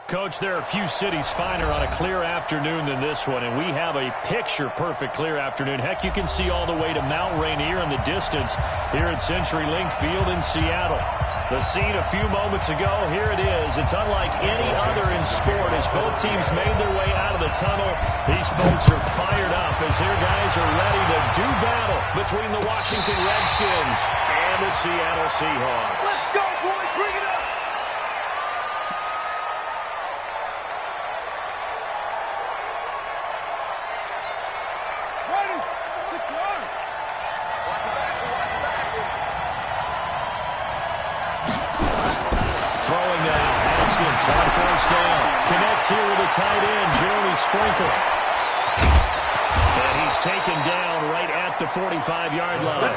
Coach, there are a few cities finer on a clear afternoon than this one, and we have a picture-perfect clear afternoon. Heck, you can see all the way to Mount Rainier in the distance here at CenturyLink Field in Seattle. The scene a few moments ago, here it is. It's unlike any other in sport as both teams made their way out of the tunnel. These folks are fired up as their guys are ready to do battle between the Washington Redskins and the Seattle Seahawks. Let's go, boys! Bring it up! On first down, connects here with a tight end, Jeremy Sprinkle. And he's taken down right at the 45-yard line.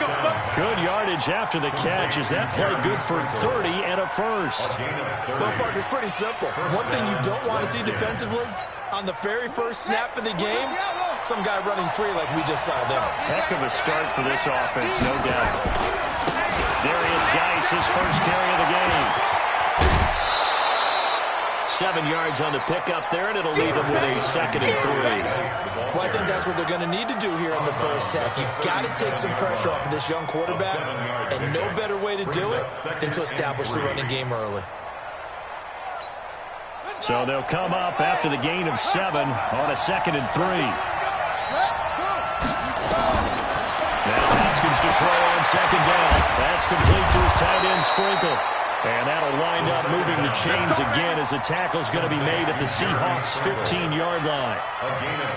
Good yardage after the catch. Is that play good for 30 and a first? Well, Park, it's pretty simple. One thing you don't want to see defensively, on the very first snap of the game, some guy running free like we just saw there. Heck of a start for this offense, no doubt. Darius Geis, his first carry of the game. 7 yards on the pickup there, and it'll leave them with a 2nd and 3. Well, I think that's what they're going to need to do here in the first half. You've got to take some pressure off of this young quarterback, and no better way to do it than to establish the running game early. So they'll come up after the gain of 7 on a 2nd and 3. Now Haskins to throw on 2nd down. That's complete to his tight end, Sprinkle. And that'll wind up moving the chains again as the tackle's going to be made at the Seahawks' 15-yard line.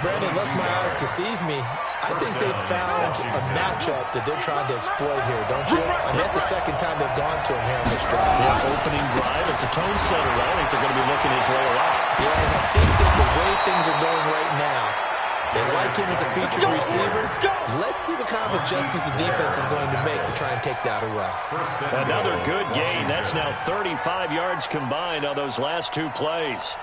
Brandon, unless my eyes deceive me, I think they found a matchup that they're trying to exploit here, don't you? I mean, that's the second time they've gone to him here on this drive. Yeah, opening drive, it's a tone setter. I think they're going to be looking his way a lot. Yeah, and I think that the way things are going right now, they like him as a featured receiver. Let's see what kind of adjustments the defense is going to make to try and take that away. Another good gain. That's now 35 yards combined on those last 2 plays.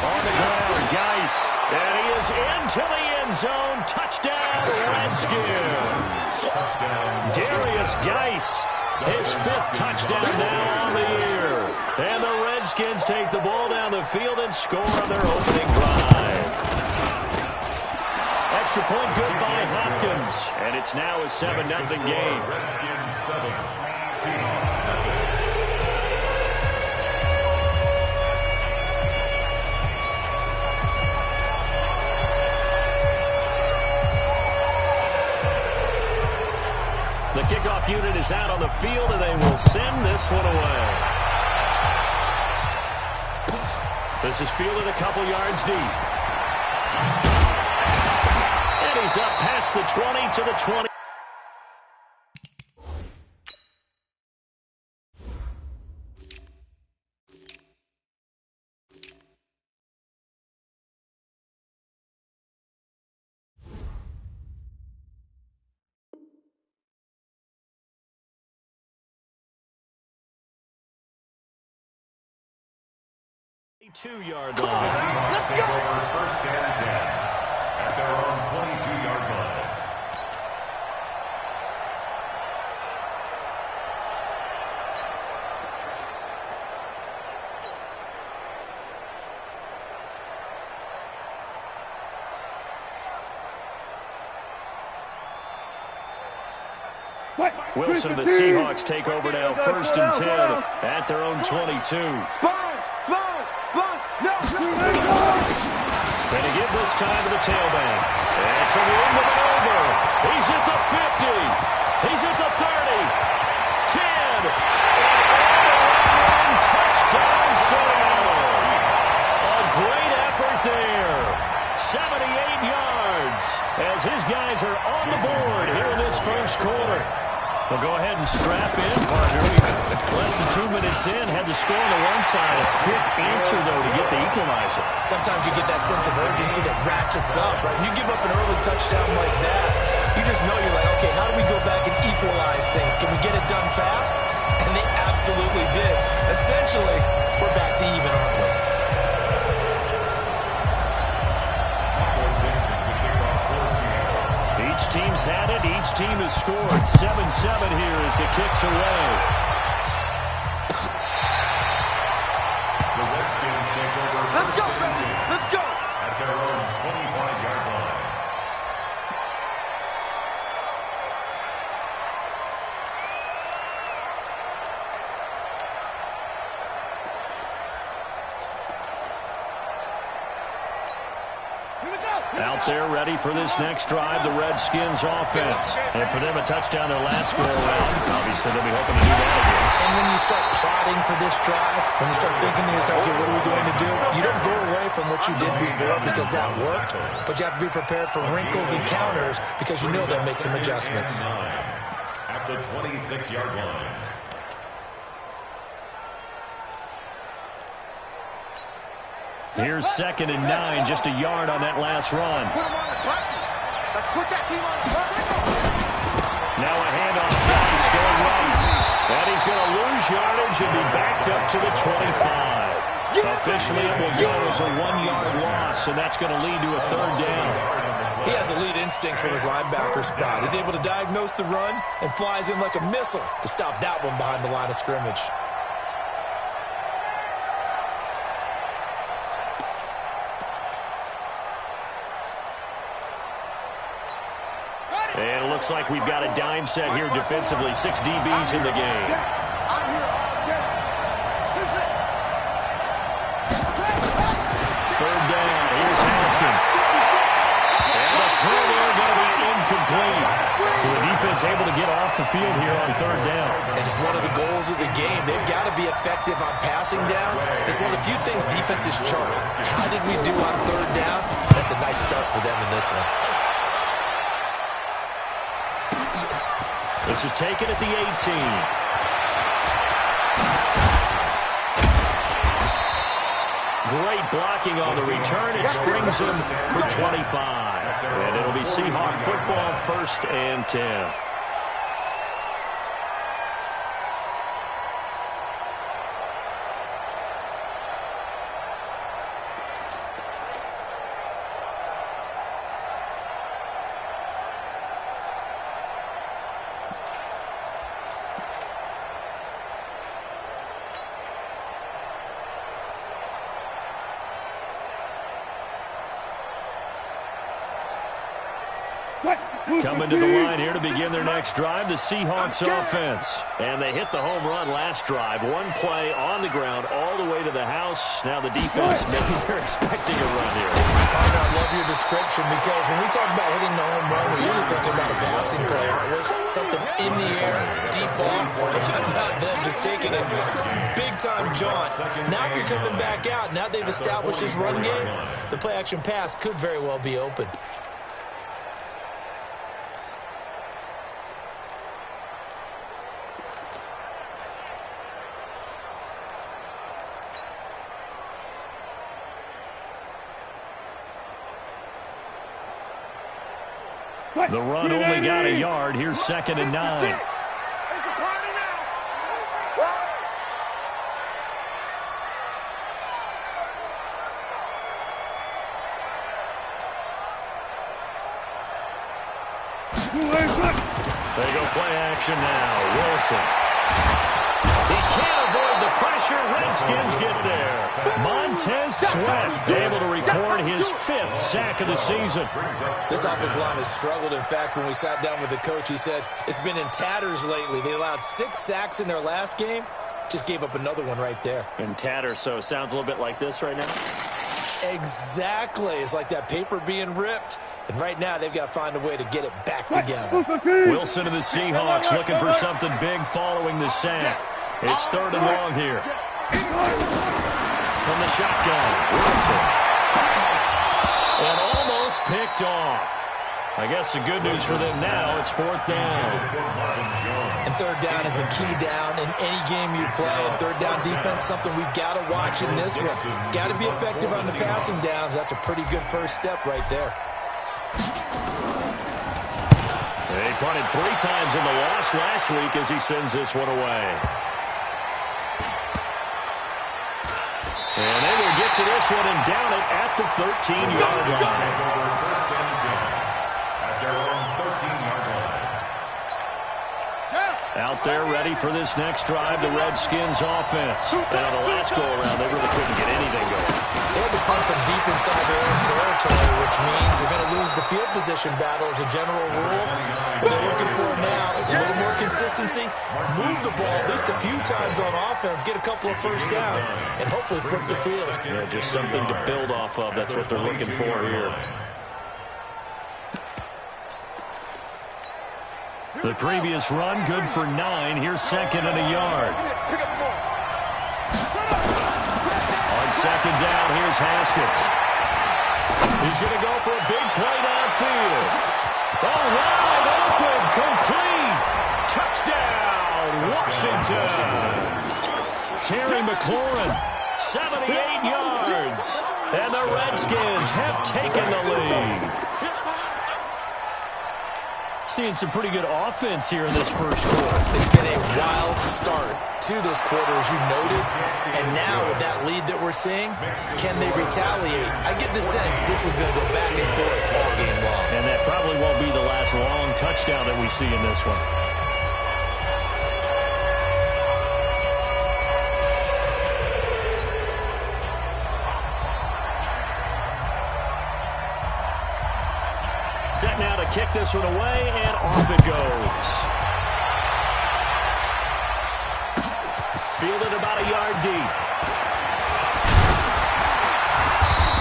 On the ground, Geis. And he is into the end zone. Touchdown, Redskins. Darius Geis. His 5th touchdown now on the year. And the Redskins take the ball down the field and score on their opening drive. Extra point good by Hopkins. And it's now a 7-0 game. Redskins 7, Seahawks 0. The kickoff unit is out on the field, and they will send this one away. This is fielded a couple yards deep. And he's up past the 20 to the 20. Two-yard line. Let's go! First and 10 at their own 22-yard line. Wilson and the Seahawks take over now, 1st and 10 at their own 22. And to give this time to the tailback. And some room to maneuver. He's at the 50. He's at the 30. 10. And touchdown, Seattle. A great effort there. 78 yards as his guys are on the board here in this first quarter. We'll go ahead and strap in, partner. Less than 2 minutes in, had the score on the one side. A quick answer, though, to get the equalizer. Sometimes you get that sense of urgency that ratchets up, right? When you give up an early touchdown like that, you just know you're like, okay, how do we go back and equalize things? Can we get it done fast? And they absolutely did. Essentially, we're back to even, aren't we? teams had it. Each team has scored. 7-7 here as the kick's away. The Redskins take over. Let's go, baby. Let's go. At their own 25-yard line. Out there ready for this next drive, the Redskins offense. And for them, a touchdown their last go-around. Obviously, they'll be hoping to do that again. And when you start plotting for this drive, when you start thinking to yourself, okay, what are we going to do? You don't go away from what you did before because that worked, but you have to be prepared for wrinkles and counters because you know they'll make some adjustments. At the 26-yard line. Here's 2nd and 9, just a yard on that last run. Put him on the buses. Let's put that team on the buses. Now a handoff. He's going right. And he's going to lose yardage and be backed up to the 25. Officially, it will go as a 1-yard loss, and that's going to lead to a 3rd down. He has elite instincts from his linebacker spot. He's able to diagnose the run and flies in like a missile to stop that one behind the line of scrimmage. And it looks like we've got a dime set here defensively. 6 DBs in the game. I'm here all day. Third down. Here's Haskins. And the throw there going to be incomplete. So the defense able to get off the field here on 3rd down. And it's one of the goals of the game. They've got to be effective on passing downs. It's one of the few things defenses chart. How did we do on 3rd down? That's a nice start for them in this one. This is taken at the 18. Great blocking on the return. It springs him for 25. And it'll be Seahawk football, 1st and 10. Coming to the line here to begin their next drive, the Seahawks offense. And they hit the home run last drive. One play on the ground all the way to the house. Now the defense, maybe they're expecting a run here. Partner, I love your description because when we talk about hitting the home run, we're usually thinking about a passing play, aren't we? Something in the air, deep ball, but how about them just taking it big-time jaunt. Now if you're coming back out, now they've established this run game, the play-action pass could very well be open. The run only got a yard. Here's 2nd and 9. It's a party now. They go play action now. Wilson. He can't avoid the pressure. Redskins get there. Montez Sweat able to record his 5th sack of the season. This offensive line has struggled. In fact, when we sat down with the coach, he said it's been in tatters lately. They allowed 6 sacks in their last game. Just gave up another one right there. In tatters, so it sounds a little bit like this right now. Exactly. It's like that paper being ripped. And right now, they've got to find a way to get it back together. Wilson of the Seahawks looking for something big following the sack. It's 3rd and long here. From the shotgun, Wilson. And almost picked off. I guess the good news for them now, it's 4th down. And 3rd down is a key down in any game you play. And 3rd down defense, something we've got to watch in this one. Got to be effective on the passing downs. That's a pretty good first step right there. They punted 3 times in the loss last week as he sends this one away. And they will get to this one and down it at the 13-yard line. At their own 13 Out there ready for this next drive, the Redskins offense. And on the last go-around, they really couldn't get anything going. They had to come from deep inside their own territory, which means you're going to lose the field position battle as a general rule. What they're looking for now is a little more consistency, move the ball at least a few times on offense, get a couple of first downs, and hopefully flip the field. Yeah, just something to build off of. That's what they're looking for here. The previous run, good for 9. Here's second and a yard. On second down, here's Haskins. He's going to go for a big play downfield. Oh, wide open, complete. Touchdown, Washington. Terry McLaurin, 78 yards. And the Redskins have taken the lead. Seeing some pretty good offense here in this first quarter. It's been a wild start to this quarter, as you noted. And now with that lead that we're seeing, can they retaliate? I get the sense this one's going to go back and forth all game long. And that probably won't be the last long touchdown that we see in this one. Set now to kick this one away, and off it goes. Fielded about a yard deep.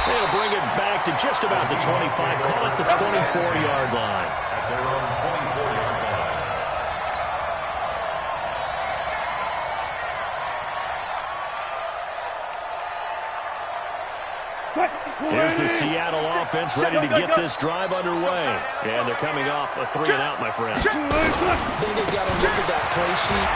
They'll bring it back to just about the 25. Call it the 24-yard line. At their own 24-yard line. Here's the Seattle offense ready to get this drive underway. And they're coming off a 3-and-out, my friend. I think they've got to look at that play sheet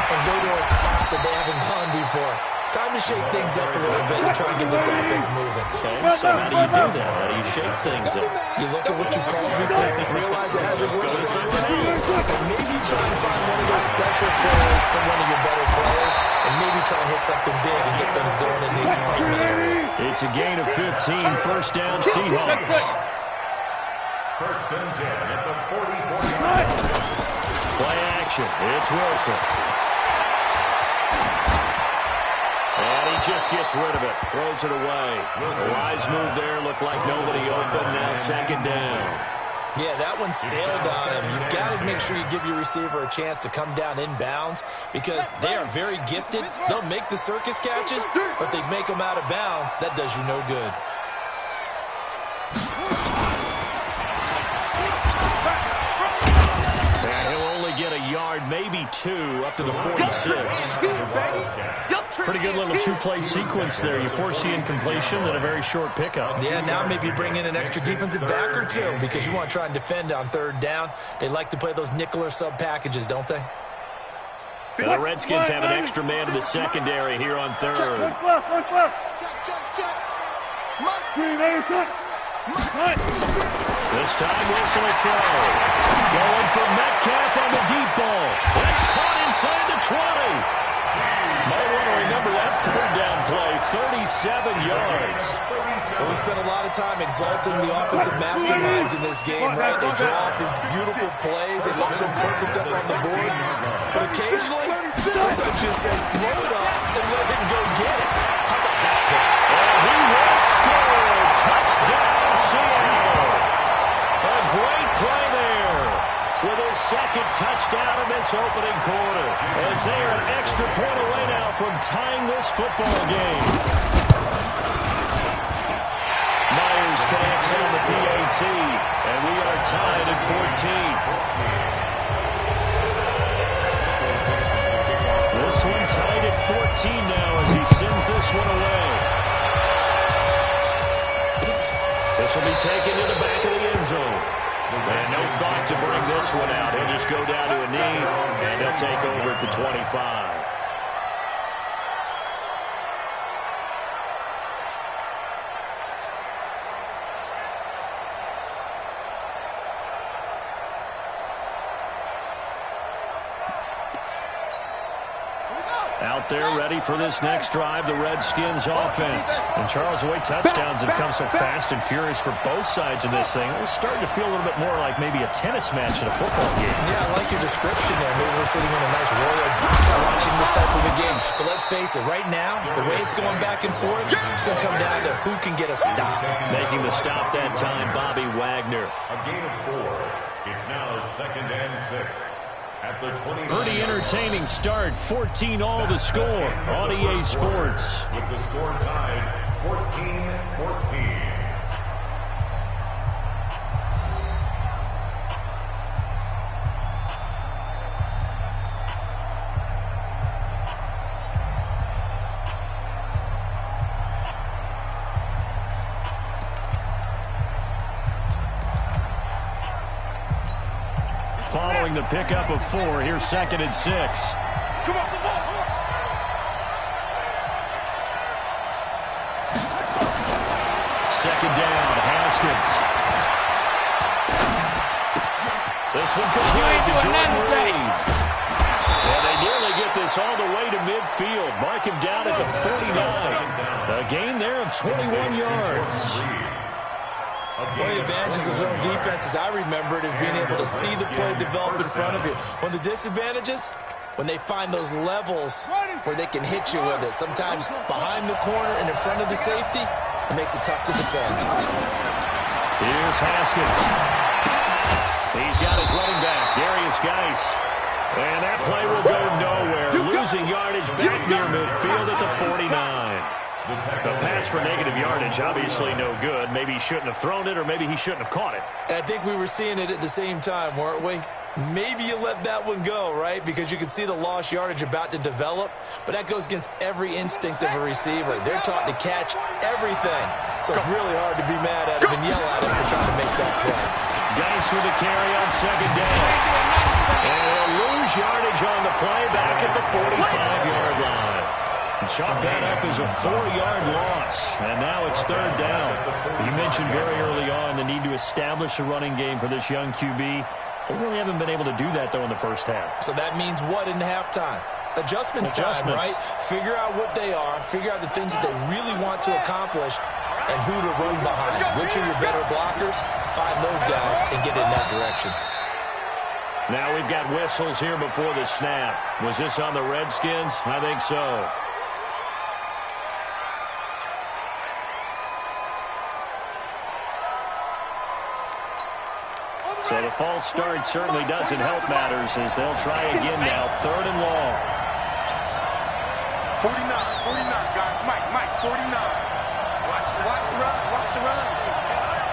and go to a spot that they haven't gone before. Time to shake things up a little bit and try and get this offense moving. Okay, so how do you do that? How do you shake things up? You look at what you called before, realize it hasn't worked, and maybe try and find one of those special plays from one of your better players, and maybe try and hit something big and get things going in the excitement area. It's a gain of 15, first down Seahawks. First and 10 at the 44-yard line. Play action, it's Wilson. And he just gets rid of it, throws it away. A wise move there, looked like nobody open, now second down. Yeah, that one sailed on him. You've got to make sure you give your receiver a chance to come down inbounds because they are very gifted. They'll make the circus catches, but they make them out of bounds. That does you no good. And he'll only get a yard, maybe 2, up to the 46. Pretty good little 2-play sequence there. You force the incompletion, then a very short pickup. Yeah, now maybe bring in an extra defensive back or 2 because you want to try and defend on third down. They like to play those nickel or sub packages, don't they? And the Redskins have an extra man in the secondary here on third. Check. This time Wilson will throw. Going for Metcalf on the deep ball. That's caught inside the 20. Might want to remember that third down play, 37 yards. Well, we spent a lot of time exalting the offensive masterminds in this game, right? They draw up these beautiful plays. They look so perfect up on the board. But occasionally, sometimes just say, throw it up and let him go get it. How about that play? And he will score. Touchdown, Seattle. A great play there with his second touchdown in this opening quarter. As they are an extra point away now from tying this football game. Myers connects on the PAT, and we are tied at 14. This one tied at 14 now as he sends this one away. This will be taken to the back of the end zone. And no thought to bring this one out. He'll just go down to a knee, and he'll take over at the 25. Out there ready for this next drive, the Redskins offense. And Charles, the way touchdowns have come so fast and furious for both sides of this thing, it's starting to feel a little bit more like maybe a tennis match in a football game. Yeah, I like your description there. Maybe we're sitting in a nice royal box watching this type of a game. But let's face it, right now, the way it's going back and forth, it's going to come down to who can get a stop. Making the stop that time, Bobby Wagner. A gain of 4. It's now 2nd and 6. At the 20. Pretty entertaining start. 14-all the score on EA Sports. With the score tied 14-14. Following the pickup of 4, here's 2nd and 6. Come on, come on. Second down, Haskins. This one complete to Jordan Reed. And they nearly get this all the way to midfield. Mark him down at the 49. A gain there of 21 yards. One of the advantages of zone defense, as I remember it, is being able to see the play develop in front of you. One of the disadvantages, when they find those levels where they can hit you with it, sometimes behind the corner and in front of the safety, it makes it tough to defend. Here's Haskins. He's got his running back, Darius Geis. And that play will go nowhere. Losing yardage back near midfield at the 49. The pass for negative yardage, obviously no good. Maybe he shouldn't have thrown it, or maybe he shouldn't have caught it. I think we were seeing it at the same time, weren't we? Maybe you let that one go, right? Because you can see the lost yardage about to develop. But that goes against every instinct of a receiver. They're taught to catch everything. So it's really hard to be mad at him and yell at him for trying to make that play. Geis with a carry on 2nd down. And they'll lose yardage on the play back at the 45-yard line. Chalk that up as a 4-yard loss. And now it's 3rd down. You mentioned very early on the need to establish a running game for this young QB. They really haven't been able to do that, though, in the first half. So that means what in halftime? Adjustments time, right? Figure out what they are. Figure out the things that they really want to accomplish and who to run behind. Which are your better blockers? Find those guys and get in that direction. Now we've got whistles here before the snap. Was this on the Redskins? I think so. So the false start certainly doesn't help matters as they'll try again now. 3rd and long. 49, guys. Mike, 49. Watch the run.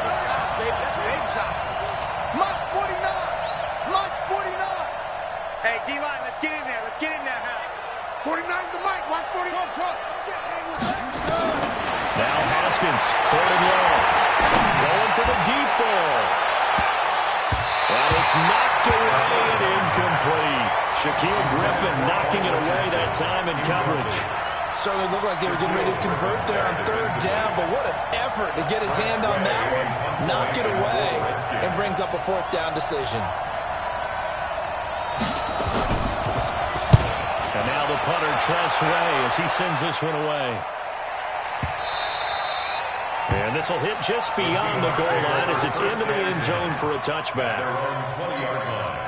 That's shot, baby. That's a big shot. Mike's 49. Hey, D-line, let's get in there. Hal. 49's the Mike. Watch 40. Now Haskins, 3rd and long. Going for the deep ball. And it's knocked away and incomplete. Shaquille Griffin knocking it away that time in coverage. Certainly looked like they were getting ready to convert there on 3rd down, but what an effort to get his hand on that one, knock it away, and brings up a 4th down decision. And now the punter, Tress Way, as he sends this one away. And this will hit just beyond the goal line as it's into the end zone for a touchback. Their own 20-yard line.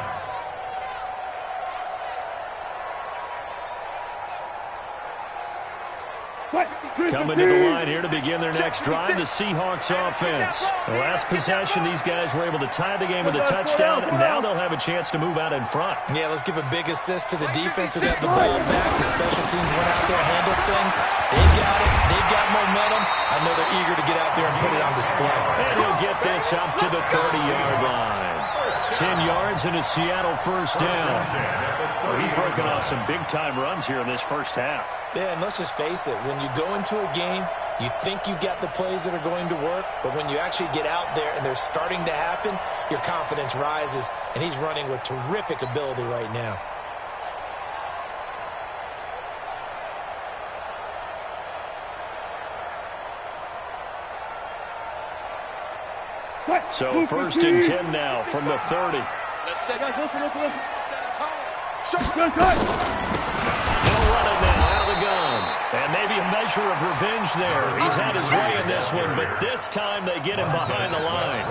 Coming to the line here to begin their next drive, the Seahawks offense. The last possession, these guys were able to tie the game with a touchdown, and now they'll have a chance to move out in front. Yeah, let's give a big assist to the defense who got the ball back. The special teams went out there and handled things. They've got it. They've got momentum. I know they're eager to get out there and put it on display. And he'll get this up to the 30-yard line. 10 yards and a Seattle 1st down. Well, he's broken off some big-time runs here in this first half. Yeah, and let's just face it. When you go into a game, you think you've got the plays that are going to work, but when you actually get out there and they're starting to happen, your confidence rises, and he's running with terrific ability right now. So 1st and 10 now from the 30. Let's set it. Listen. They'll run it now out of the gun. And maybe a measure of revenge there. He's had his way in this one, but this time they get him behind the line.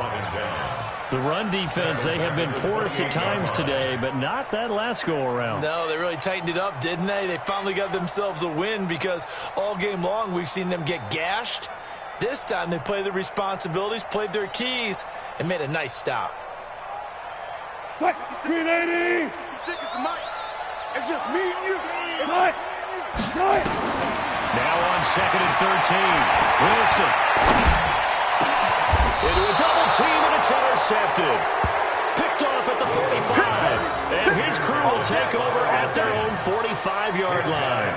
The run defense, they have been porous at times today, but not that last go-around. No, they really tightened it up, didn't they? They finally got themselves a win because all game long we've seen them get gashed. This time they played their responsibilities, played their keys, and made a nice stop. 380! It's just me and you. Now on 2nd and 13. Wilson. Into a double team, and it's intercepted. Picked off at the 45. And his crew will take over at their own 45-yard line.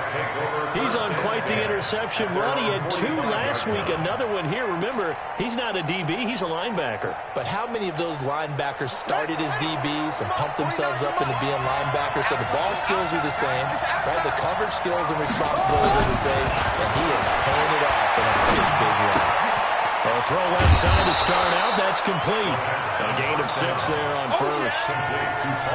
He's on quite the interception run. He had 2 last week, another one here. Remember, he's not a DB, he's a linebacker. But how many of those linebackers started as DBs and pumped themselves up into being linebackers? So the ball skills are the same, right? The coverage skills and responsibilities are the same, and he is paying it off in a big way. A throw left side to start out. That's complete. A gain of 6 there on first.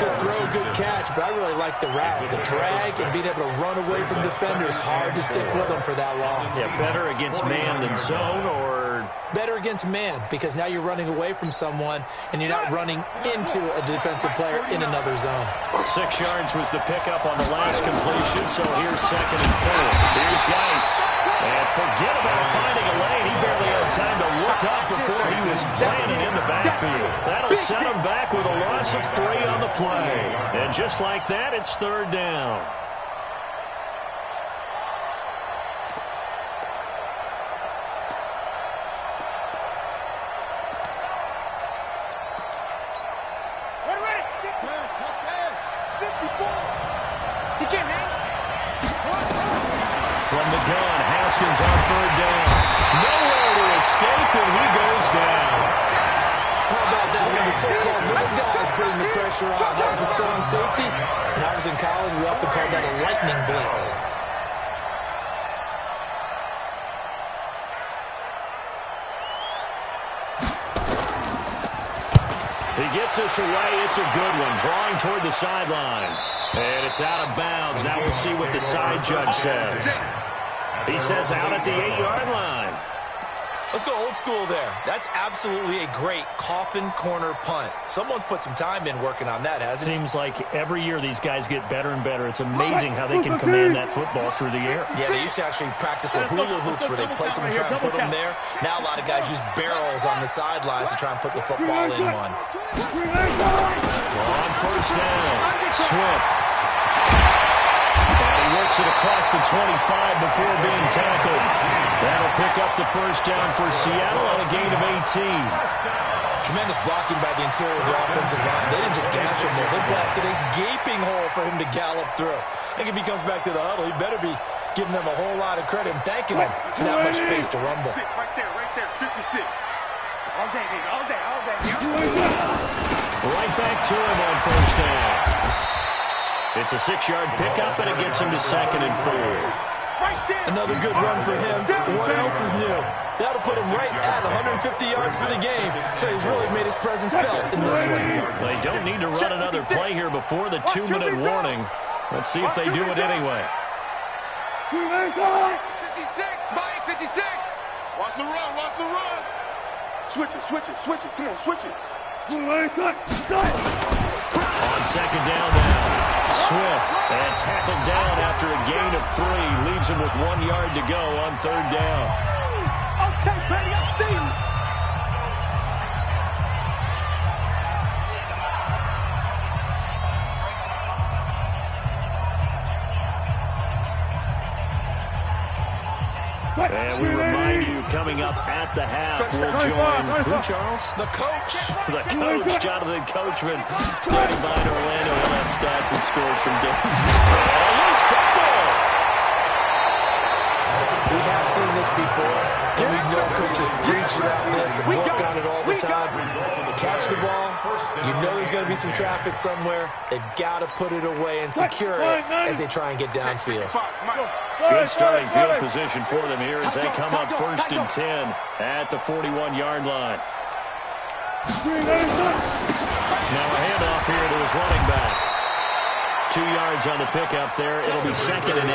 Good throw, good catch, but I really like the route. The drag and being able to run away from defenders. Hard to stick with them for that long. Yeah, better against man than zone, or better against man, because now you're running away from someone and you're not running into a defensive player in another zone. 6 yards was the pickup on the last completion, so here's 2nd and 4. Here's Geis. And forget about finding a lane. He barely had time to look up before he was planted in the backfield. That'll set him back with a loss of 3 on the play. And just like that, it's 3rd down. From the gun, Haskins on 3rd down. Nowhere to escape, and he goes down. How about that when the so-called little guys putting the pressure on? That was a strong safety. When I was in college, we often called that a lightning blitz. He gets us away. It's a good one. Drawing toward the sidelines. And it's out of bounds. Now we'll see what the side judge says. He says out at the 8-yard line. Let's go old school there. That's absolutely a great coffin corner punt. Someone's put some time in working on that, hasn't it? Seems like every year these guys get better and better. It's amazing how they can command that football through the air. Yeah, they used to actually practice with hula hoops where they place them and try and put them there. Now a lot of guys use barrels on the sidelines to try and put the football in one. On 1st down, Swift. And he works it across the 25 before being tackled. That'll pick up the 1st down for Seattle on a gain of 18. Tremendous blocking by the interior of the offensive line. They didn't just gash him there. They blasted a gaping hole for him to gallop through. I think if he comes back to the huddle, he better be giving them a whole lot of credit and thanking them for that much space to rumble. Right there, 56. All day, baby, all day. Right back to him on 1st down. It's a 6-yard pickup, and it gets him to 2nd and 4. Another good run for him. What else is new? That'll put him right at 150 yards for the game. So he's really made his presence felt in this one. They don't need to run another play here before the 2-minute warning. Let's see if they do it anyway. 56, Mike, 56. Watch the run. Switch it. Come on, switch it. On 2nd down now. Swift, and tackled down after a gain of 3. Leaves him with 1 yard to go on 3rd down. Okay, buddy, I see you. And we remind you, coming up at the half, we'll join, who, Charles? The coach. The coach, Jonathan Coachman, standing by in Orlando. He'll have stats and scores from games. A loose football. We have seen this before, and we know coaches preach about this and work on it all the time. Catch the ball. You know there's going to be some traffic somewhere. They've got to put it away and secure it as they try and get downfield. Good starting field position for them here as they come up 1st and 10 at the 41-yard line. Now a handoff here to his running back. 2 yards on the pickup there. It'll be 2nd and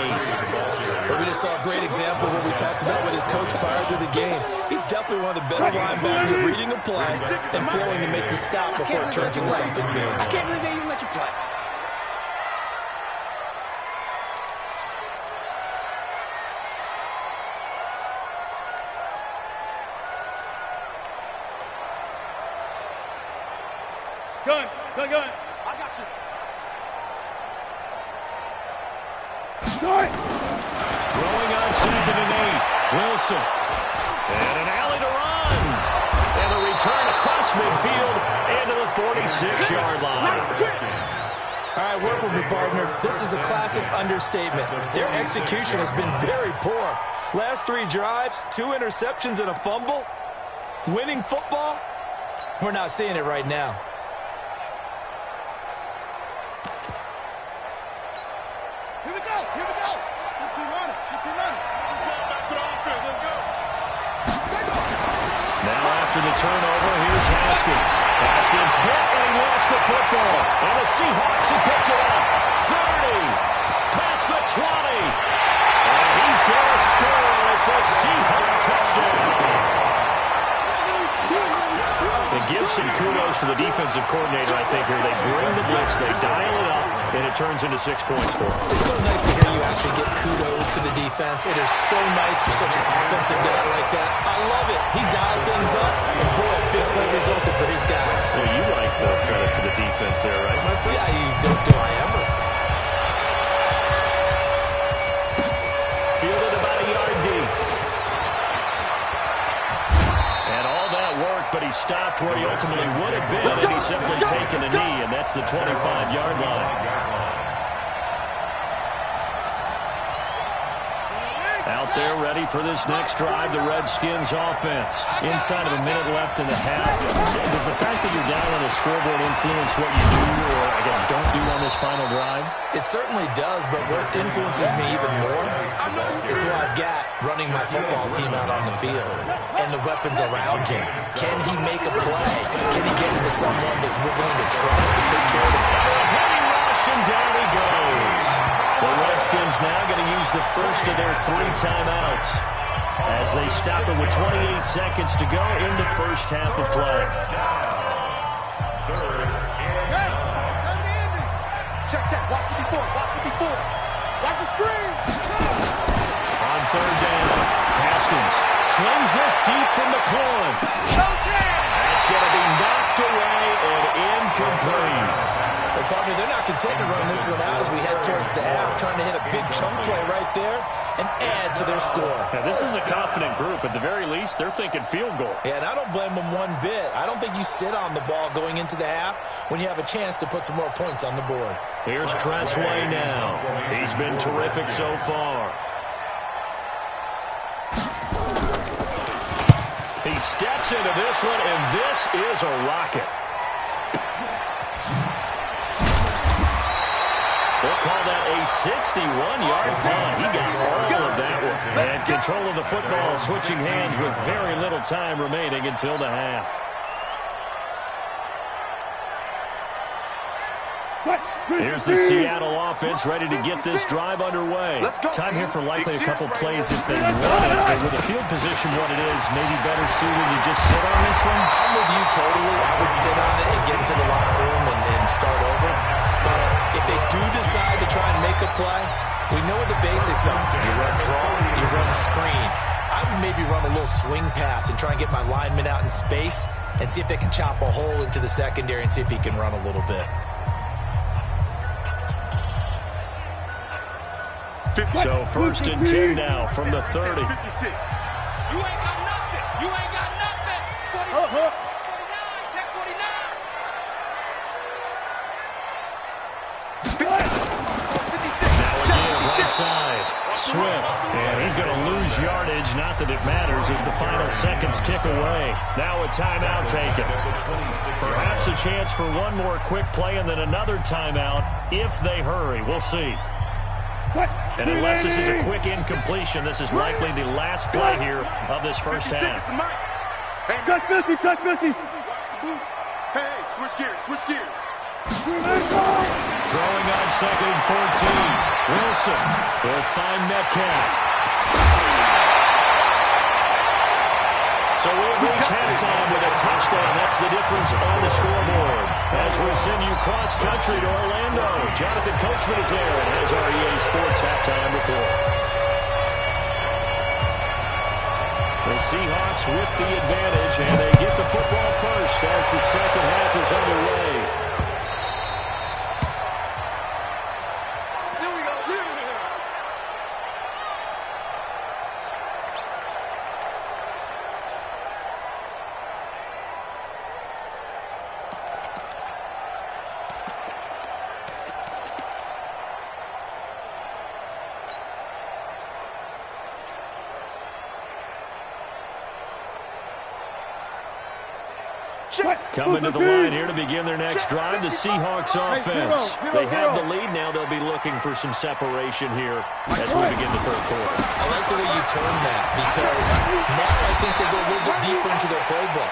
8. We just saw a great example of what we talked about with his coach prior to the game. He's definitely one of the better linebackers at reading a play and flowing to make the stop before it turns into something big. I can't believe they even let you play. Gun. I got you. Start. Throwing on 2nd and 8. Wilson. And an alley to run. And a return across midfield into the 46-yard line. All right, work with me, partner. This is a classic understatement. Their execution has been very poor. Last 3 drives, 2 interceptions and a fumble. Winning football? We're not seeing it right now. Here we go. 15 running. Let's go back to the offense. Let's go. Now after the turnover, here's Haskins. Haskins hit and he lost the football. And the Seahawks have picked it up. 30. Past the 20. And he's going to score. It's a Seahawk touchdown. It gives some kudos to the defensive coordinator, I think, here. They bring the blitz, they dial it up, and it turns into 6 points for them. It's so nice to hear you actually give kudos to the defense. It is so nice for such an offensive guy like that. I love it. He dialed things up, and boy, a big play resulted for his guys. Well, you like the credit to the defense there, right, my friend? Yeah, you do I ever. Fielded about a yard deep. And all that work, but he stopped where he ultimately would have been, and he's simply taken a knee, and that's the 25-yard line. Out there ready for this next drive, the Redskins offense. Inside of a minute left in the half. Does the fact that you're down on the scoreboard influence what you do, or I guess don't do on this final drive? It certainly does, but what influences me even more is who I've got running my football team out on the field and the weapons around him. Can he make a play? Can he get into someone that we're going to trust to take care of the ball? Heavy rush, and down he goes. The Redskins now going to use the first of their 3 timeouts as they stop it with 28 seconds to go in the first half of play. Check. Watch it before. Watch the screen. On 3rd down, Haskins slings this deep from McLaurin. That's going to be knocked away and incomplete. Well, partner, they're not content to run this one out as we head towards the half, trying to hit a big chunk play right there and add to their score. Now, this is a confident group. At the very least, they're thinking field goal. Yeah, and I don't blame them one bit. I don't think you sit on the ball going into the half when you have a chance to put some more points on the board. Here's Tressway now. He's been terrific so far. He steps into this one, and this is a rocket. They'll call that a 61-yard punt. He got all of that one. And control of the football, switching hands with very little time remaining until the half. Here's the Seattle offense ready to get this drive underway. Time here for likely a couple plays if they want it. And with the field position what it is, maybe better suited to just sit on this one. I'm with you totally. I would sit on it and get into the locker room and start over. But if they do decide to try and make a play, we know what the basics are. You run draw, you run screen. I would maybe run a little swing pass and try and get my lineman out in space and see if they can chop a hole into the secondary and see if he can run a little bit. So 1st and 10 now from the 30. 56. You ain't got nothing. 49, check 49. Now again, right side. Swift. And he's going to lose yardage. Not that it matters as the final seconds tick away. Now a timeout taken. Perhaps a chance for one more quick play and then another timeout if they hurry. We'll see. And unless this is a quick incompletion, this is likely the last play here of this first half. Check 50. Watch the boot. Hey, switch gears. Throwing on 2nd and 14. Wilson will find Metcalf. So we have reached halftime with a touchdown. That's the difference on the scoreboard. As we send you cross-country to Orlando, Jonathan Coachman is there and has our EA Sports halftime report. The Seahawks with the advantage, and they get the football first as the second half is underway. Coming to the line here to begin their next drive, the Seahawks offense. They have the lead now. They'll be looking for some separation here as we begin the third quarter. I like the way you turned that because now I think they go a little bit deeper into their playbook.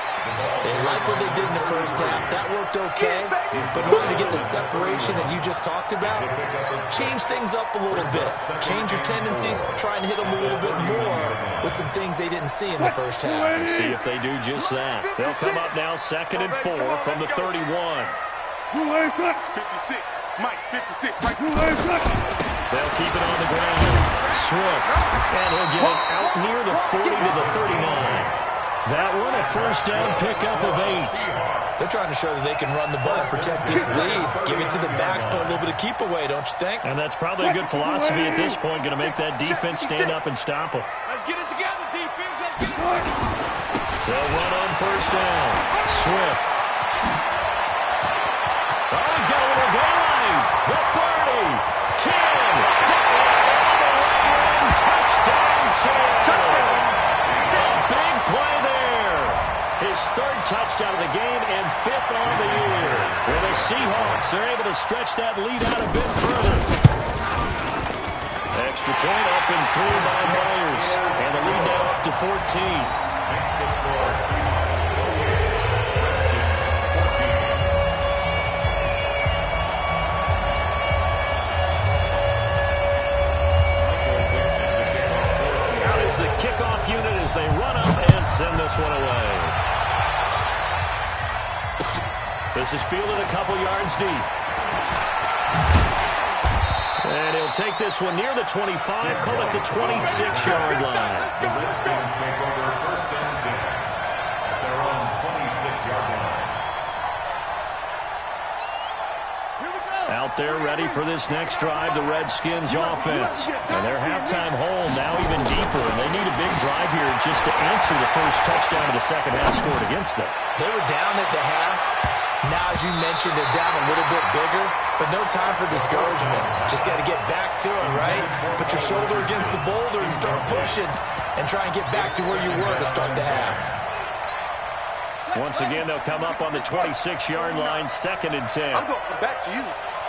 They like what they did in the first half. That worked okay, but in order to get the separation that you just talked about, change things up a little bit. Change your tendencies, try and hit them a little bit more with some things they didn't see in the first half. We'll see if they do just that. They'll come up now 2nd and 4 from the 31. 56. Mike, 56. Right. They'll keep it on the ground. Swift. And he'll get it out near the 40 to the 39. That one a first down pickup of 8. They're trying to show that they can run the ball and protect this lead. Give it to the backs, put a little bit of keep away, don't you think? And that's probably a good philosophy at this point. Going to make that defense stand up and stop them. Let's get it together, defense. Let's get it. They'll run on first down. Swift. Oh, he's got a little daylight. The 30, 10, 5, touchdown, Seattle. A big play there. His third touchdown of the game and 5th on the year. For the Seahawks, they're able to stretch that lead out a bit further. Extra point up and through by Myers. And the lead now up to 14. Next to score, Seahawks, Redskins, 14. Out is the kickoff unit as they run up and send this one away. This is fielded a couple yards deep. And he'll take this one near the 25, call it the 26-yard line. The Redskins take over first and 10 at their own 26-yard line. Out there ready for this next drive, the Redskins offense. And their halftime hole now even deeper, and they need a big drive here just to answer the first touchdown of the second half scored against them. They were down at the half. Now, as you mentioned, they're down a little bit bigger, but no time for discouragement. Just got to get back to it, right? Put your shoulder against the boulder and start pushing and try and get back to where you were to start the half. Once again, they'll come up on the 26-yard line, 2nd and 10. I'm going from back to you.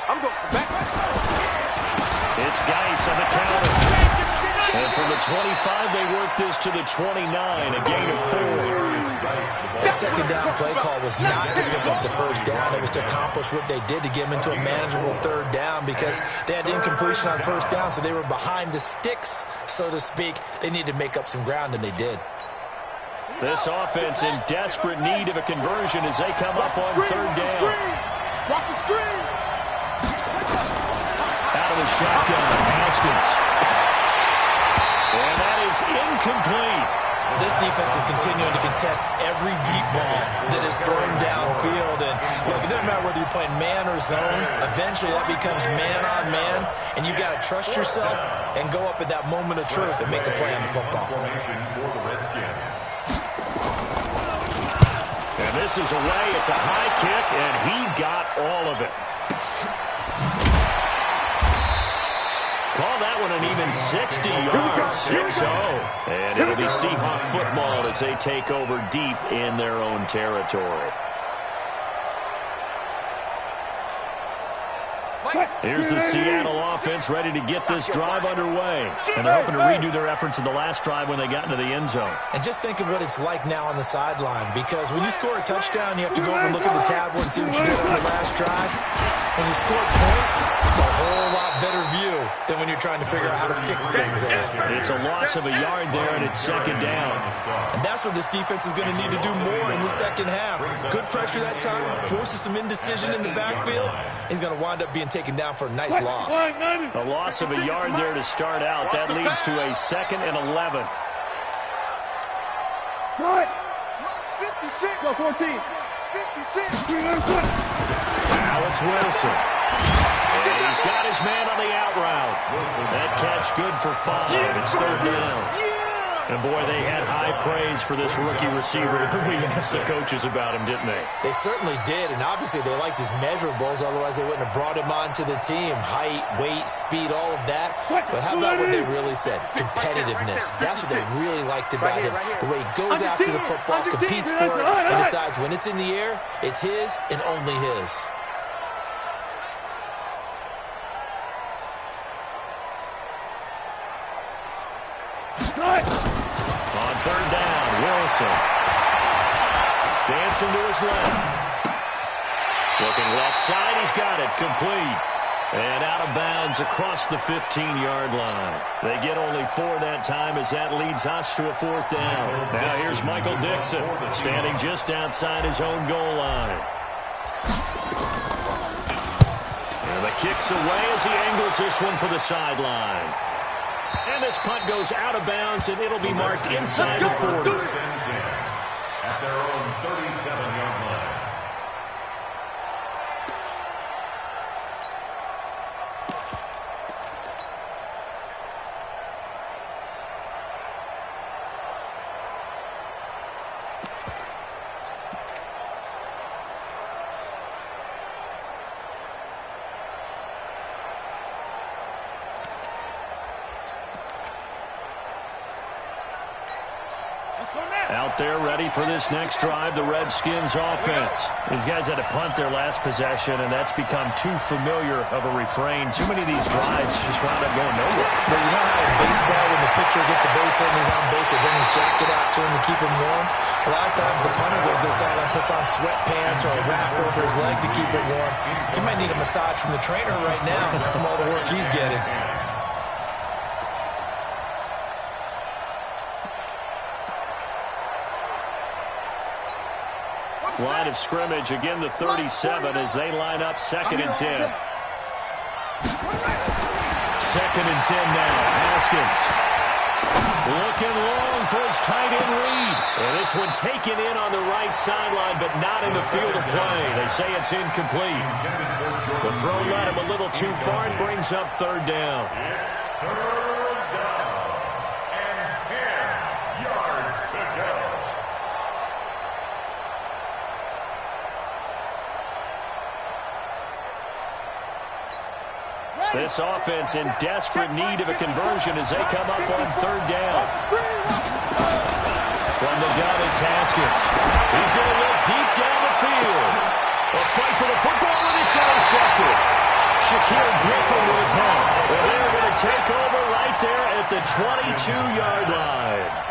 I'm going from back. It's Geis on the counter. And from the 25, they work this to the 29, a gain of 4. The second down play call was not to pick up the first down. It was to accomplish what they did to get them into a manageable third down because they had incompletion on first down, so they were behind the sticks, so to speak. They needed to make up some ground, and they did. This offense in desperate need of a conversion as they come up on third down. Watch the screen. Out of the shotgun, Haskins. And that is incomplete. This defense is continuing to contest every deep ball that is thrown downfield. And look, it doesn't matter whether you're playing man or zone. Eventually, that becomes man on man. And you've got to trust yourself and go up at that moment of truth and make a play on the football. Formation for the Redskins. And this is away. It's a high kick, and he got all of it. Call that one an even 60 yards, 6-0. And it'll be Seahawk football as they take over deep in their own territory. Mike. Here's the Seattle offense ready to get this drive underway. And they're hoping to redo their efforts in the last drive when they got into the end zone. And just think of what it's like now on the sideline, because when you score a touchdown, you have to go over and look at the tablet and see what you did on the last drive. When you score points, it's a whole lot better view than when you're trying to figure out how to fix things there. It's a loss of a yard there, and it's second down. And that's what this defense is going to need to do more in the second half. Good pressure that time, forces some indecision in the backfield. He's going to wind up being taken down for a nice loss. A loss of a yard there to start out. That leads to a 2nd and 11. Right. 56. Go 14. 56. Now it's Wilson. And he's got his man on the out route. That catch good for 5. It's third down. And, boy, they had high praise for this rookie receiver. We asked the coaches about him, didn't they? They certainly did, and obviously they liked his measurables. Otherwise, they wouldn't have brought him onto the team. Height, weight, speed, all of that. But how about what they really said? Competitiveness. That's what they really liked about him. The way he goes after the football, competes for it, and decides when it's in the air, it's his and only his. On third down, Wilson. Dancing to his left. Looking left side, he's got it. Complete. And out of bounds across the 15-yard line. They get only 4 that time as that leads us to a 4th down. Now here's Michael Dixon standing just outside his own goal line. And the kick's away as he angles this one for the sideline. And this punt goes out of bounds, and it'll be marked inside the 40. At their own 37-yard line. Out there ready for this next drive, the Redskins offense. These guys had to punt their last possession, and that's become too familiar of a refrain. Too many of these drives just wound up going nowhere. But you know how in baseball, when the pitcher gets a base hit and he's on base, they bring his jacket out to him to keep him warm? A lot of times the punter goes to the sideline, puts on sweatpants or a wrap over his leg to keep it warm. He might need a massage from the trainer right now from all the work he's getting. Line of scrimmage, again the 37 as they line up 2nd and 10. 2nd and 10 now. Haskins looking long for his tight end Reed. And this one taken in on the right sideline, but not in the field of play. They say it's incomplete. The throw led him a little too far and brings up 3rd down. Third down and 10 yards to go. This offense in desperate need of a conversion as they come up on 3rd down. From the gun, it's Haskins. He's going to look deep down the field. A fight for the football, and it's intercepted. Shaquille Griffin with a punt. And they're going to take over right there at the 22-yard line.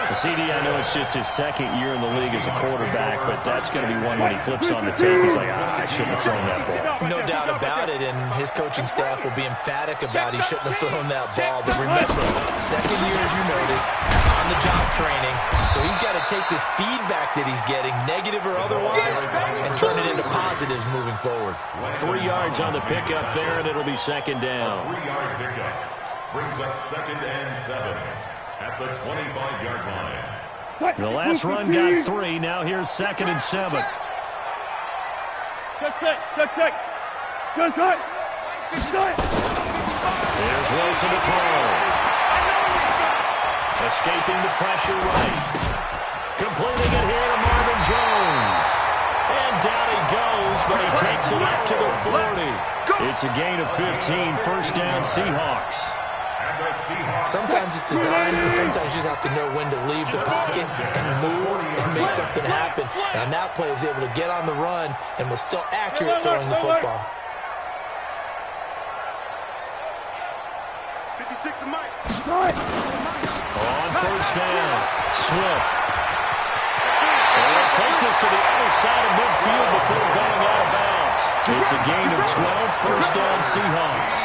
CD, I know it's just his 2nd year in the league as a quarterback, but that's going to be one when he flips on the tape. He's like, I shouldn't have thrown that ball. No doubt about it, and his coaching staff will be emphatic about he shouldn't have thrown that ball. But remember, 2nd year, as you noted, on-the-job training. So he's got to take this feedback that he's getting, negative or otherwise, and turn it into positives moving forward. 3 yards on the pickup there, and it'll be 2nd down. 3-yard pickup brings up 2nd and 7. At the 25-yard line. The last run got 3. Now here's 2nd and 7. Check. There's Wilson to throw. Escaping the pressure right. Completing it here to Marvin Jones. And down he goes, but he takes it up to the 40. It's a gain of 15. 1st down, Seahawks. Sometimes it's designed, and sometimes you just have to know when to leave the pocket and move and make something happen. And on that play, he was able to get on the run and was still accurate throwing the football. 56 to Mike. On first down, Swift. They'll take this to the other side of midfield before going out of bounds. It's a gain of 12, first down Seahawks.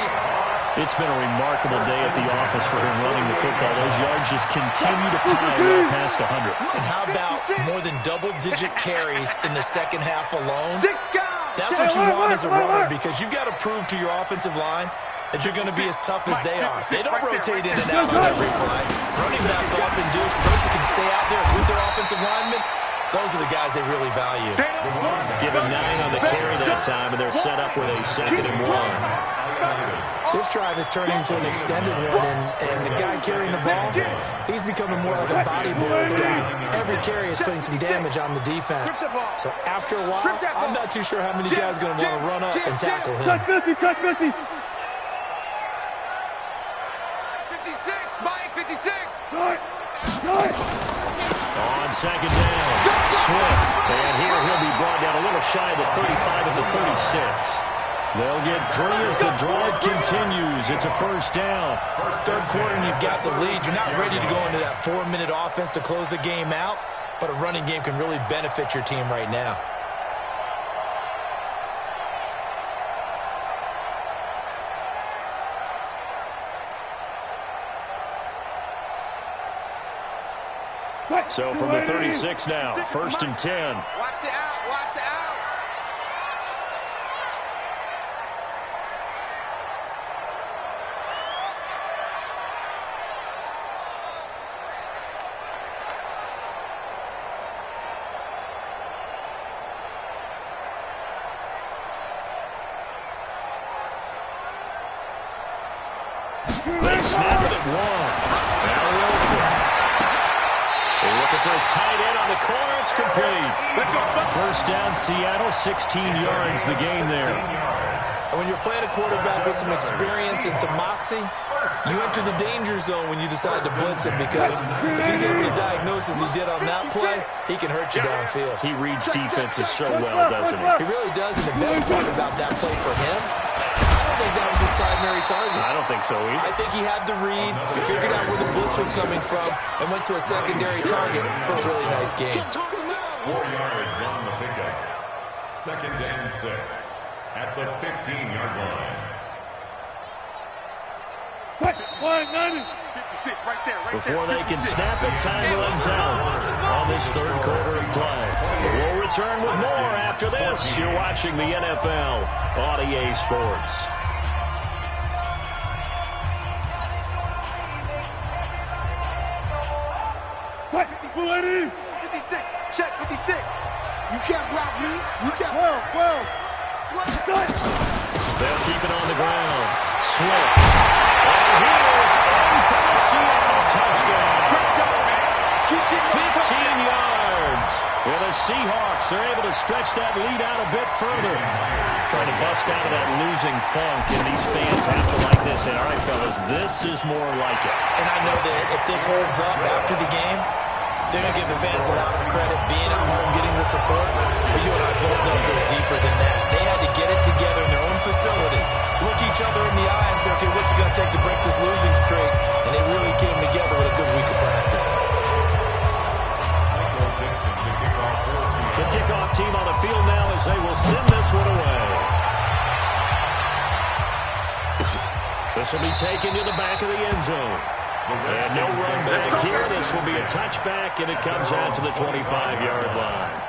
It's been a remarkable day at the office for him running the football. Those yards just continue to pile well past 100. And how about more than double-digit carries in the second half alone? That's what you want as a runner, because you've got to prove to your offensive line that you're going to be as tough as they are. They don't rotate in and out on every play. Running backs often do, so those who can stay out there with their offensive linemen, those are the guys they really value. Given 9 on the carry that time, and they're set up with a 2nd and 1. This drive is turning into an extended one, and the guy carrying the ball, he's becoming more like a body blows guy. Every carry is putting some damage on the defense. So after a while, I'm not too sure how many guys are going to want to run up and tackle him. Touch 50. 56, Mike, 56. On 2nd down, Swift. And here he'll be brought down a little shy of the 35 at the 36. They'll get 3 as the drive continues. It's a first down. Third quarter and you've got the lead. You're not ready to go into that 4-minute offense to close the game out, but a running game can really benefit your team right now. So from the 36 now, 1st and 10. Watch the out, watch the out. They snap it at 1. Now Wilson. They look at this tight end on the corner. It's complete. First down, Seattle, 16 yards, the gain there. And when you're playing a quarterback with some experience and some moxie, you enter the danger zone when you decide to blitz him, because if he's able to diagnose as he did on that play, he can hurt you downfield. He reads defenses so well, doesn't he? He really does, and the best part about that play for him, I don't think that was his primary target. I don't think so either. I think he had the read, he figured out where the blitz was coming from, and went to a secondary target for a really nice game. 4 yards on the pickup. 2nd and 6 at the 15-yard line. 56, right there, Before they can snap it, time runs out on this third quarter of play. We'll return with more after this. You're watching the NFL on EA Sports. What? 56, Check 56. You can't block me. You can't. Well. They'll keep it on the ground. Swift. And he is in for the Seattle touchdown. 15 yards. Well, the Seahawks are able to stretch that lead out a bit further. Trying to bust out of that losing funk, and these fans have to like this. And all right, fellas, this is more like it. And I know that if this holds up after the game, they're going to give the fans a lot of credit being at home, getting the support. But you and I both know it goes deeper than that. They had to get it together in their own facility, look each other in the eye and say, okay, what's it going to take to break this losing streak? And they really came together with a good week of practice. The kickoff team on the field now as they will send this one away. This will be taken to the back of the end zone. And no run back here. This will be a touchback, and it comes out to the 25-yard line.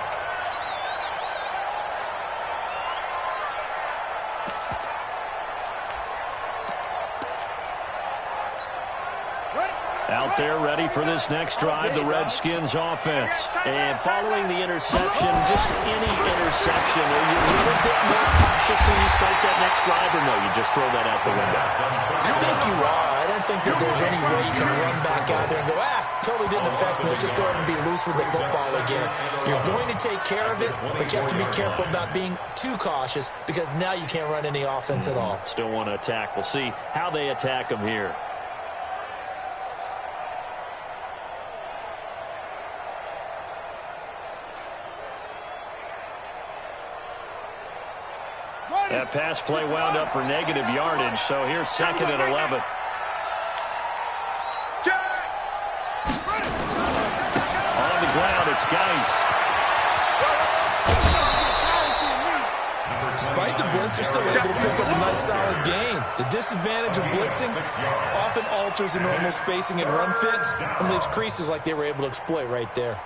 Out there ready for this next drive, the Redskins offense. And following the interception, just any interception, are you a little bit more cautious when you start that next drive, or no, you just throw that out the window? I think you are. I don't think that there's any way you can run back out there and go, totally didn't affect me. Let's just go ahead and be loose with the football again. You're going to take care of it, but you have to be careful about being too cautious, because now you can't run any offense at all. Still want to attack. We'll see how they attack them here. That pass play wound up for negative yardage, so here's 2nd and 11. it's Geis. Despite the blitz, they're still able to pick up a nice solid gain. The disadvantage of blitzing often alters the normal spacing and run fits and leaves creases like they were able to exploit right there.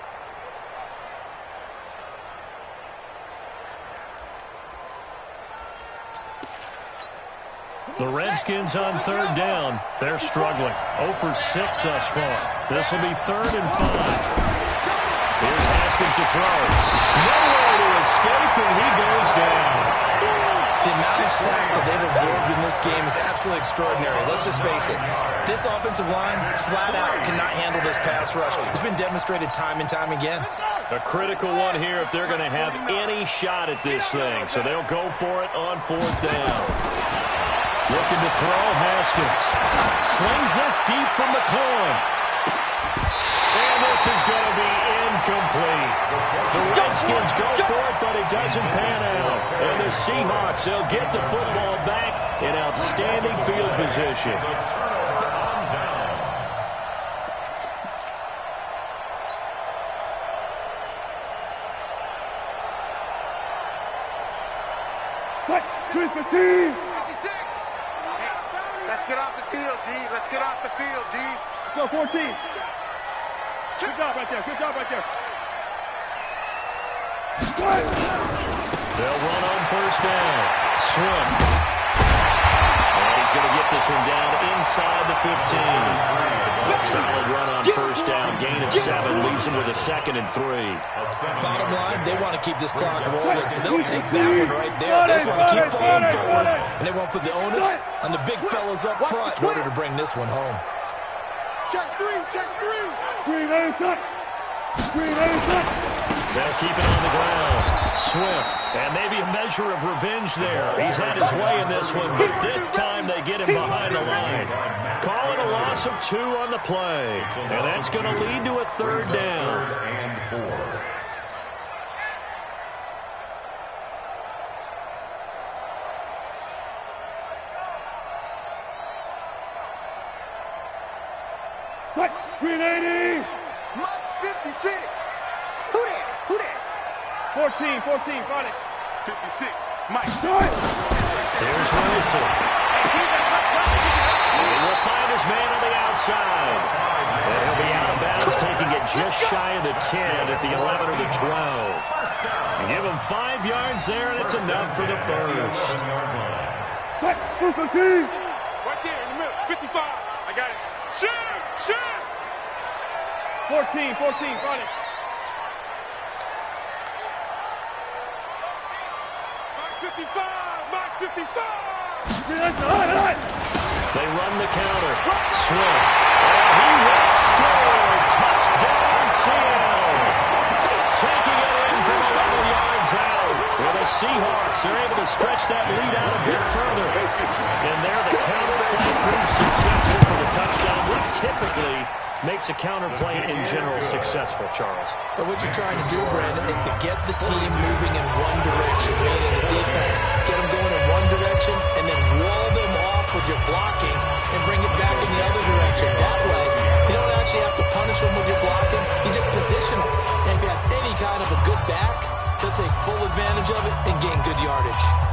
The Redskins on third down. They're struggling. 0 for 6 thus far. This will be 3rd and 5. Here's Haskins to throw. Nowhere to escape, and he goes down. The amount of sacks that they've absorbed in this game is absolutely extraordinary. Let's just face it. This offensive line, flat out, cannot handle this pass rush. It's been demonstrated time and time again. A critical one here if they're going to have any shot at this thing. So they'll go for it on 4th down. Looking to throw, Haskins. Slings this deep from the corn. And this is going to be incomplete. The Redskins go for it, but it doesn't pan out. And the Seahawks, they'll get the football back in outstanding field position. Let's get off the field, D. Let's get off the field, D. Go, 14. Good job right there. Good job right there. They'll run on 1st down. Swift. And he's going to get this one down inside the 15. A solid run on 1st down. Gain of 7 leaves him with a 2nd and 3. Bottom line, they want to keep this clock rolling, so they'll take that one right there. They just want to keep falling forward, and they won't put the onus on the big fellas up front in order to bring this one home. Check 3, check 3. Green, They'll keep it on the ground. Swift. And maybe a measure of revenge there. He's had his way in this one, but this time they get him behind the line. Call it a loss of 2 on the play. And that's going to lead to a 3rd down. Green 80. Mike's 56. Who that? 14, got it. 56. Mike. Here's Wilson. He will find his man on the outside. And he'll be out of bounds, taking it just shy of the 10 at the 11 or the 12. Give him 5 yards there, and it's enough for the first. Right there in the middle. 55. I got it. Shoot! 14, got it. Mike 55! They run the counter. Swift. And he will score. Touchdown, Seattle. Taking it in from 11 yards out. Well, the Seahawks are able to stretch that lead out a bit further. And there the counter play proves successful for the touchdown. What typically makes a counter play in general successful, Charles? But what you're trying to do, Brandon, is to get the team moving in one direction, meaning the defense, get them going in one direction, and then wall them off with your blocking and bring it back in the other direction. That way, you don't actually have to punish them with your blocking. You just position them. And if you have any kind of a good back, they'll take full advantage of it and gain good yardage.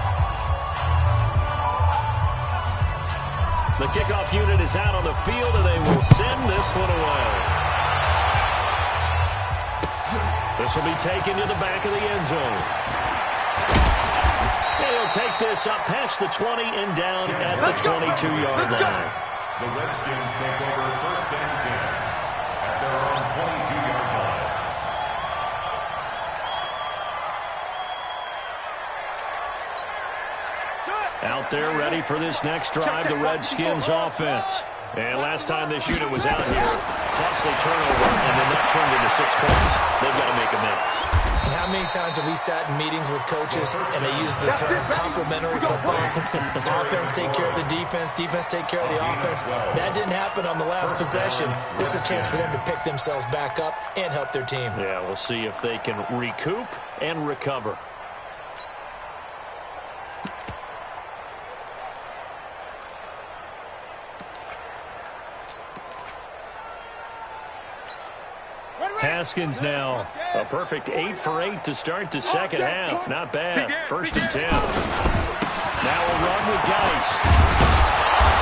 The kickoff unit is out on the field, and they will send this one away. This will be taken to the back of the end zone. And he'll take this up past the 20 and down at the 22-yard line. The Redskins take over 1st and 10 at their own 22-yard line. Out there ready for this next drive, the Redskins offense. And last time this unit was out here, costly turnover, and then that turned into 6 points. They've got to make amends. And how many times have we sat in meetings with coaches and they use the term complementary football? Offense take care of the defense, defense take care of the offense. That didn't happen on the last possession. This is a chance for them to pick themselves back up and help their team. Yeah, we'll see if they can recoup and recover. Haskins now. A perfect 8 for 8 to start the second half. Not bad. 1st and 10. Now a run with Geis.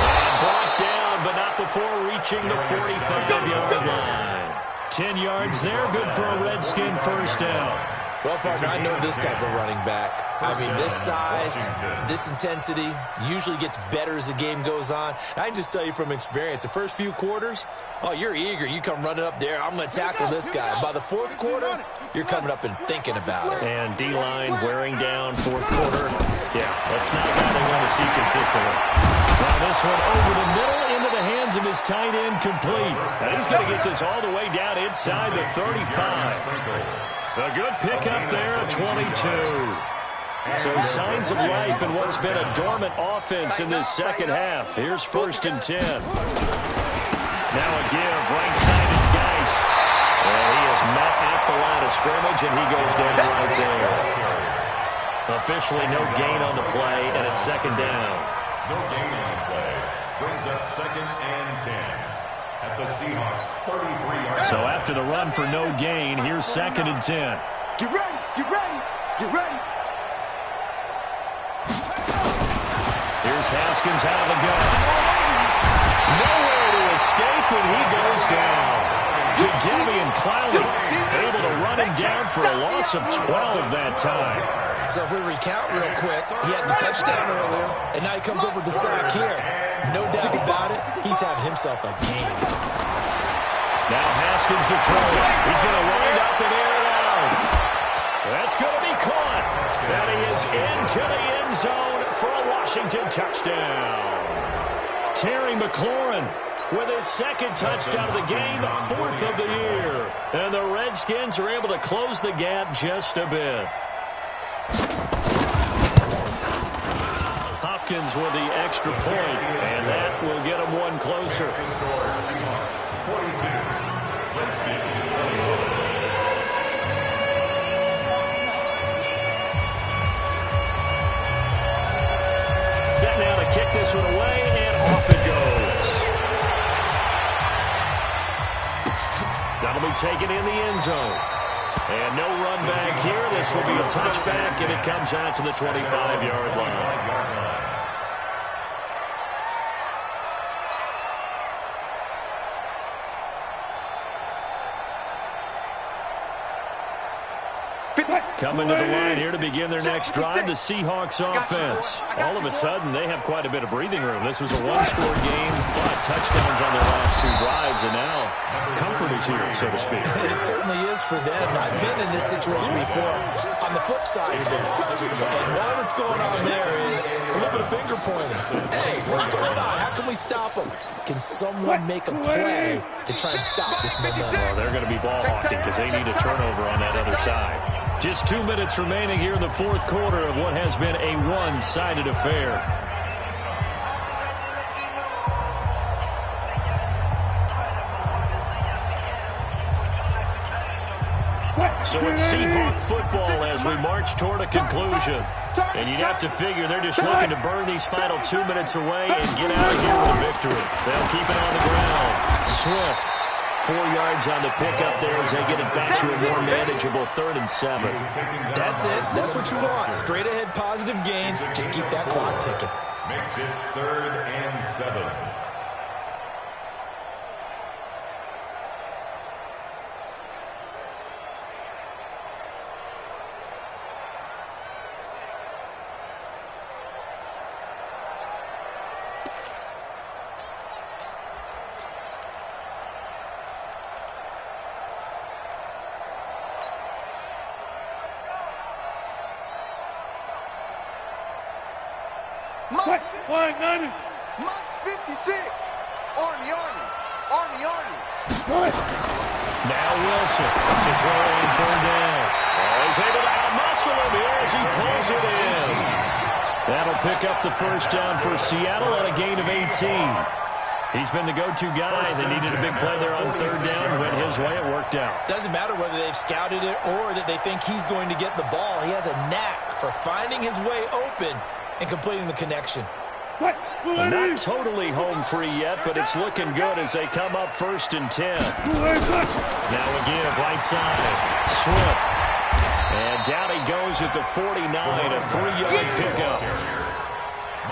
And brought down, but not before reaching the 45-yard line. 10 yards there. Good for a Redskin first down. Well, partner, I know this type of running back. I mean, this size, this intensity usually gets better as the game goes on. I can just tell you from experience, the first few quarters, oh, you're eager. You come running up there. I'm going to tackle this guy. By the 4th quarter, you're coming up and thinking about it. And D-line wearing down 4th quarter. Yeah, that's not how they want to see consistently. Now this one over the middle into the hands of his tight end complete. And he's going to get this all the way down inside the 35. A good pickup there at 22. So signs of life in what's been a dormant offense in this second half. Here's 1st and 10. Now a give. Right side is Geis. And he is met at the line of scrimmage, and he goes down right there. Officially no gain on the play, and it's 2nd down. No gain on the play. Brings up 2nd and 10. At the Seahawks 33-yard. So after the run for no gain, here's 2nd and 10. Get ready, get ready, get ready. Here's Haskins out of the gun. Nowhere to escape, and he goes down. Jadeveon Clowney able to run him down for a loss of 12 that time. So if we recount real quick, he had the touchdown earlier, and now he comes up with the sack here. No doubt about it, he's having himself a game. Now Haskins to throw. He's going to wind up and air it out. That's going to be caught. And he is into the end zone for a Washington touchdown. Terry McLaurin with his 2nd touchdown of the game, 4th of the year. And the Redskins are able to close the gap just a bit. Hopkins with the extra point, and that will get him one closer. Set now to kick this one away, and off it goes. That'll be taken in the end zone. And no run back here. This will be a touchback, and it comes out to the 25-yard line. Coming to the line here to begin their next drive, the Seahawks offense. All of a sudden, they have quite a bit of breathing room. This was a one-score game, but touchdowns on their last 2 drives, and now comfort is here, so to speak. It certainly is for them. I've been in this situation before. On the flip side of this, and all that's going on there is a little bit of finger pointing. Hey, what's going on? How can we stop them? Can someone make a play to try and stop this momentum? Well, they're going to be ball hawking because they need a turnover on that other side. Just 2 minutes remaining here in the 4th quarter of what has been a one-sided affair. So it's Seahawk football as we march toward a conclusion. And you'd have to figure they're just looking to burn these final 2 minutes away and get out of here with a victory. They'll keep it on the ground. Swift, 4 yards on the pickup there as they get it back to a more manageable 3rd and 7. That's it. That's what you want. Straight ahead positive gain. Just keep that clock ticking. Makes it 3rd and 7. Mike's 56. Arnie. Now Wilson to throw on 3rd down. He's able to out-muscle him here as he pulls it in. That'll pick up the 1st down for Seattle on a gain of 18. He's been the go-to guy. They needed a big play there on 3rd down. Went his way. It worked out. Doesn't matter whether they've scouted it or that they think he's going to get the ball. He has a knack for finding his way open and completing the connection. Not totally home free yet, but it's looking good as they come up 1st and 10. Now a give, right side. Swift. And down he goes at the 49, a 3-yard pickup.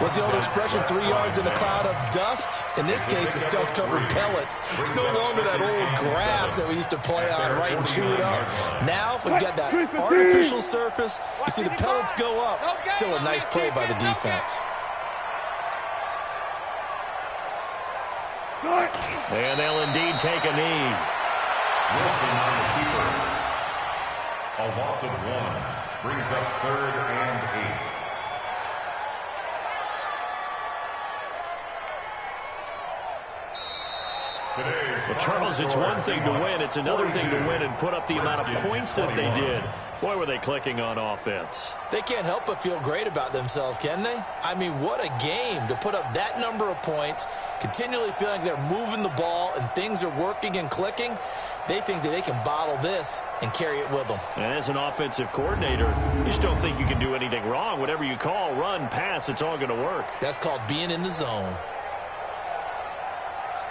What's the old expression, 3 yards in a cloud of dust? In this case, it's dust-covered pellets. It's no longer that old grass that we used to play on, right, and chew it up. Now we've got that artificial surface. You see the pellets go up. Still a nice play by the defense. And they'll indeed take a knee. Wilson on the keeper. A loss of 1 brings up 3rd and 8. Well, Charles, it's one thing to win. It's another thing to win and put up the amount of points that they did. Boy, were they clicking on offense. They can't help but feel great about themselves, can they? I mean, what a game to put up that number of points, continually feeling like they're moving the ball and things are working and clicking. They think that they can bottle this and carry it with them. And as an offensive coordinator, you just don't think you can do anything wrong. Whatever you call, run, pass, it's all going to work. That's called being in the zone.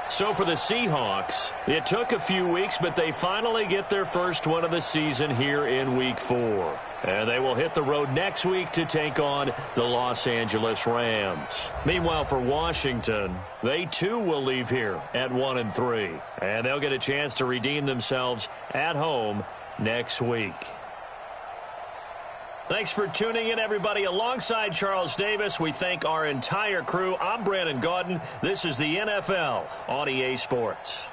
So for the Seahawks, it took a few weeks, but they finally get their first win of the season here in Week 4. And they will hit the road next week to take on the Los Angeles Rams. Meanwhile, for Washington, they too will leave here at 1-3. And they'll get a chance to redeem themselves at home next week. Thanks for tuning in, everybody. Alongside Charles Davis, we thank our entire crew. I'm Brandon Gaudin. This is the NFL on EA Sports.